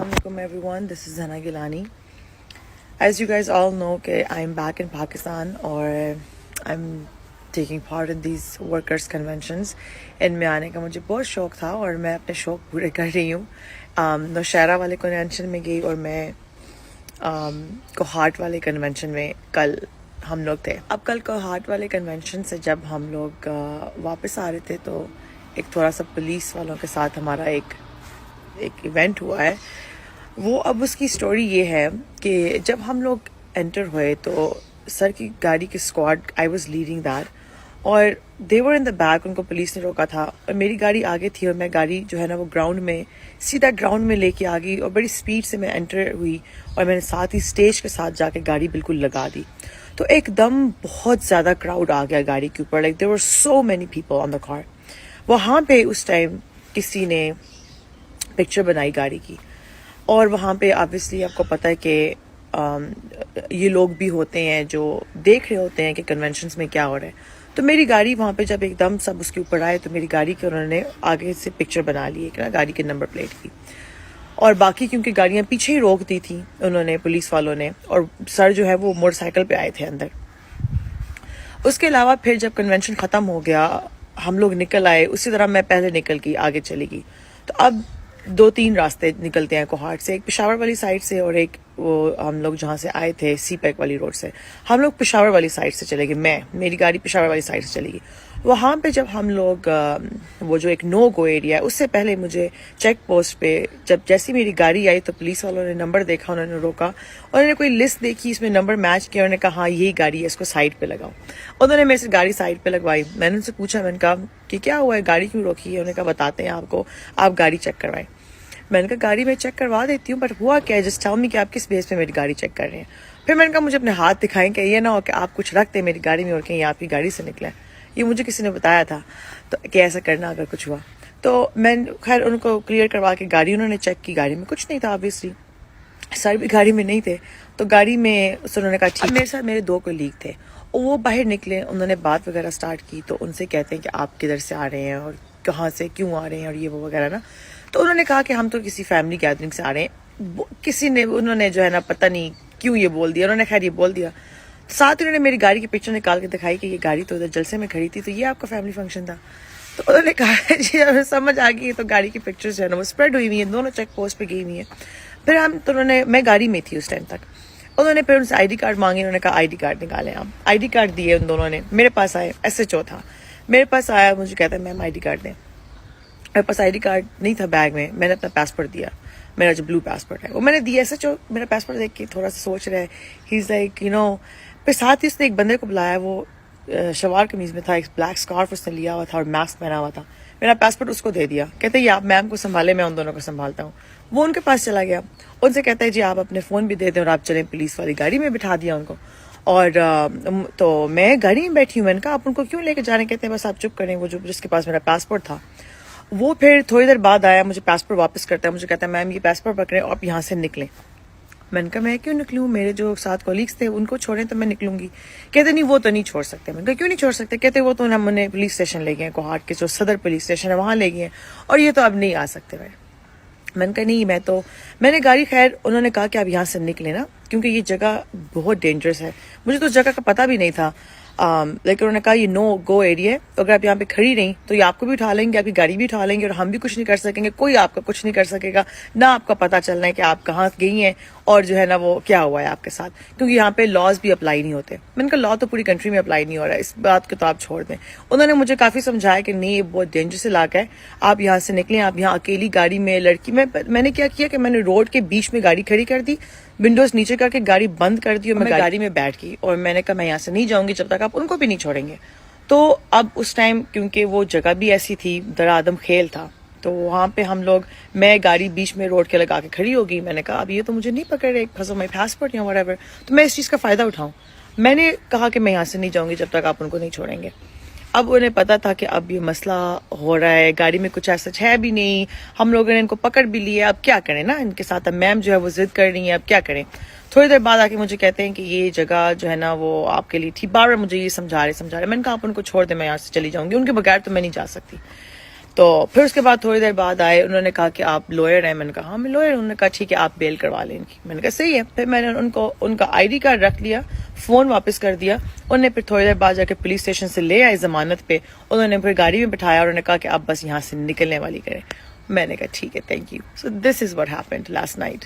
Assalamualaikum everyone, this is Hana Gilani. As you guys all know कि I'm back in Pakistan और I'm taking part in these workers conventions. इनमें आने का मुझे बहुत शौक़ था और मैं अपने शौक़ पूरे कर रही हूँ. नौशहरा वाले कन्वेंशन में गई और मैं कोहाट वाले कन्वेंशन में कल हम लोग थे. अब कल कोहाट वाले कन्वेंशन से जब हम लोग वापस आ रहे थे तो एक थोड़ा सा पुलिस वालों के साथ हमारा एक इवेंट हुआ है. वो अब उसकी स्टोरी ये है कि जब हम लोग एंटर हुए तो सर की गाड़ी की squad, I was leading that, और दे वर इन द बैक. उनको पुलिस ने रोका था और मेरी गाड़ी आगे थी और मैं गाड़ी जो है ना वो ग्राउंड में, सीधा ग्राउंड में लेके आ गई और बड़ी स्पीड से मैं एंटर हुई और मैंने साथ ही स्टेज के साथ जाके गाड़ी बिल्कुल लगा दी. तो एकदम बहुत ज़्यादा क्राउड आ गया गाड़ी के ऊपर. Like there were so many people on the car. वहाँ पे उस टाइम किसी ने पिक्चर बनाई गाड़ी की और वहाँ पे ऑब्वियसली आपको पता है कि ये लोग भी होते हैं जो देख रहे होते हैं कि कन्वेंशंस में क्या हो रहा है. तो मेरी गाड़ी वहाँ पे जब एकदम सब उसके ऊपर आए तो मेरी गाड़ी के उन्होंने आगे से पिक्चर बना ली है गाड़ी के नंबर प्लेट की, और बाकी क्योंकि गाड़ियाँ पीछे ही रोक दी थी उन्होंने, पुलिस वालों ने, और सर जो है वो मोटरसाइकिल पे आए थे अंदर. उसके अलावा फिर जब कन्वेंशन ख़त्म हो गया हम लोग निकल आए, उसी तरह मैं पहले निकल गई, आगे चली गई. तो अब 2-3 रास्ते निकलते हैं कोहाट से, एक पेशावर वाली साइड से और एक वो हम लोग जहाँ से आए थे सी पैक वाली रोड से. हम लोग पेशावर वाली साइड से चले गए, मेरी गाड़ी पेशावर वाली साइड से चली गई. वहाँ पे जब हम लोग वो जो एक नो गो एरिया है उससे पहले मुझे चेक पोस्ट पे जब जैसी मेरी गाड़ी आई तो पुलिस वालों ने नंबर देखा, उन्होंने रोका, उन्होंने कोई लिस्ट देखी, इसमें नंबर मैच किया, उन्होंने कहा हाँ यही गाड़ी है, इसको साइड पे लगाओ. उन्होंने मेरे से गाड़ी साइड पे लगवाई. मैंने उनसे पूछा, मैंने कहा कि क्या हुआ है, गाड़ी क्यों रोकी है? उन्होंने कहा बताते हैं आपको, आप गाड़ी चेक करवाएं. मैंने कहा गाड़ी मैं चेक करवा देती हूँ, बट हुआ क्या है, जस्ट टेल मी कि आप किस बेस पे मेरी गाड़ी चेक कर रहे हैं. फिर मैंने कहा मुझे अपने हाथ दिखाएं कि ये ना हो कि आप कुछ रखते मेरी गाड़ी में और कहीं आपकी गाड़ी से निकले. ये मुझे किसी ने बताया था तो कि ऐसा करना अगर कुछ हुआ. तो मैं खैर उनको क्लियर करवा के गाड़ी उन्होंने चेक की, गाड़ी में कुछ नहीं था ऑब्वियसली, सर भी गाड़ी में नहीं थे. तो गाड़ी में उन्होंने कहा ठीक. मेरे साथ मेरे 2 कोलीग थे, वो बाहर निकले, उन्होंने बात वगैरह स्टार्ट की. तो उनसे कहते हैं कि आप किधर से आ रहे हैं और कहाँ से क्यों आ रहे हैं और ये वो वगैरह ना. तो उन्होंने कहा कि हम तो किसी फैमिली गैदरिंग से आ रहे हैं. किसी ने, उन्होंने जो है ना पता नहीं क्यों ये बोल दिया, उन्होंने खैर ये बोल दिया. साथ ही उन्होंने मेरी गाड़ी की पिक्चर निकाल के दिखाई कि ये गाड़ी तो उधर जलसे में खड़ी थी, तो ये आपका फैमिली फंक्शन था. तो उन्होंने कहा जी हमें समझ आ गई, तो गाड़ी की पिक्चर्स जो है ना वो स्प्रेड हुई हुई है, दोनों चेक पोस्ट पे गई हुई है. फिर हम तो उन्होंने, मैं गाड़ी में थी उस टाइम तक, उन्होंने फिर उनसे आईडी कार्ड मांगे. उन्होंने कहा आईडी कार्ड निकालें आप. आईडी कार्ड दिए उन दोनों ने. मेरे पास आए, SHO था मेरे पास आया, मुझे कहता है मैम आईडी कार्ड दें. मेरे पास आईडी कार्ड नहीं था बैग में. मैंने अपना पासपोर्ट दिया, मेरा जो ब्लू पासपोर्ट है वो मैंने दिया. SHO मेरा पासपोर्ट देख के थोड़ा सा सोच रहा है, he is like you know. फिर साथ ही उसने एक बंदे को बुलाया, वो शलवार कमीज में था, एक ब्लैक स्कार्फ उसने लिया हुआ था और मास्क पहना हुआ था. मेरा पासपोर्ट उसको दे दिया, कहते ये आप मैम को संभाले, मैं उन दोनों को संभालता हूँ. वो उनके पास चला गया, उनसे कहता है जी आप अपने फ़ोन भी दे दें और आप चलें. पुलिस वाली गाड़ी में बिठा दिया उनको. और तो मैं गाड़ी में बैठी हूँ. मैंने कहा आप उनको क्यों लेके जा रहे हैं? कहते हैं बस आप चुप करें. वो जो जिसके पास मेरा पासपोर्ट था वो फिर थोड़ी देर बाद आया, मुझे पासपोर्ट वापस करता है, मुझे कहता है मैम ये पासपोर्ट पकड़ें और आप यहाँ से निकलें. मैंने कहा मैं क्यों निकलूँ, मेरे जो 7 कॉलीग्स थे उनको छोड़ें तो मैं निकलूंगी. कहते नहीं वो तो नहीं छोड़ सकते. मैंने कहा क्यों नहीं छोड़ सकते? कहते वो तो हमने पुलिस स्टेशन ले गए, कोहाट के जो सदर पुलिस स्टेशन है वहाँ ले गए और ये तो अब नहीं आ सकते. मैंने कहा नहीं, मैंने गाड़ी, खैर उन्होंने कहा कि आप यहाँ से निकले ना, क्योंकि ये जगह बहुत डेंजरस है. मुझे तो जगह का पता भी नहीं था. लेकिन उन्होंने कहा ये नो गो एरिया है, तो अगर आप यहाँ पे खड़ी रही तो ये आपको भी उठा लेंगे, आपकी गाड़ी भी उठा लेंगे और हम भी कुछ नहीं कर सकेंगे, कोई आपका कुछ नहीं कर सकेगा, ना आपका पता चलना है कि आप कहाँ गई हैं और जो है ना वो क्या हुआ है आपके साथ, क्योंकि यहाँ पे लॉज भी अप्लाई नहीं होते. मैंने कहा लॉ तो पूरी कंट्री में अप्लाई नहीं हो रहा है, इस बात को तो आप छोड़ दें. उन्होंने मुझे काफ़ी समझाया कि नहीं ये बहुत डेंजरस इलाका है, आप यहाँ से निकलें, आप यहाँ अकेली गाड़ी में लड़की में. मैंने क्या किया कि मैंने रोड के बीच में गाड़ी खड़ी कर दी, विंडोज नीचे करके गाड़ी बंद कर दी और मैं गाड़ी में बैठ गई और मैंने कहा मैं यहाँ से नहीं जाऊंगी जब तक आप उनको भी नहीं छोड़ेंगे. तो अब उस टाइम क्योंकि वो जगह भी ऐसी थी, दरादम खेल था, तो वहाँ पे हम लोग, मैं गाड़ी बीच में रोड के लगा के खड़ी हो गई. मैंने कहा अब ये तो मुझे नहीं पकड़ रहे, फंसो माई पासपोर्ट या व्हाटएवर, तो मैं इस चीज़ का फ़ायदा उठाऊँ. मैंने कहा कि मैं यहाँ से नहीं जाऊँगी जब तक आप उनको नहीं छोड़ेंगे. अब उन्हें पता था कि अब ये मसला हो रहा है, गाड़ी में कुछ ऐसा है भी नहीं, हम लोगों ने इनको पकड़ भी लिया, अब क्या करें ना इनके साथ. अब मैम जो है वो जिद कर रही है, अब क्या करें. थोड़ी देर बाद आके मुझे कहते हैं कि ये जगह जो है ना वो आपके लिए थी. बार बार मुझे ये समझा रहे. मैंने कहा आप उनको छोड़ दें, मैं यहाँ से चली जाऊंगी, उनके बगैर तो मैं नहीं जा सकती. تو پھر اس کے بعد تھوڑی دیر بعد آئے, انہوں نے کہا کہ آپ لوئر ہیں. میں نے کہا ہاں میں لوئر ہوں. انہوں نے کہا ٹھیک ہے آپ بیل کروا لیں ان کی. میں نے کہا صحیح ہے. پھر میں نے ان کا آئی ڈی کارڈ رکھ لیا, فون واپس کر دیا. انہوں نے پھر تھوڑی دیر بعد جا کے پولیس اسٹیشن سے لے آئے ضمانت پہ. انہوں نے پھر گاڑی میں بٹھایا اور انہوں نے کہا کہ آپ بس یہاں سے نکلنے والی کریں. میں نے کہا ٹھیک ہے, thank you. So this is what happened last night.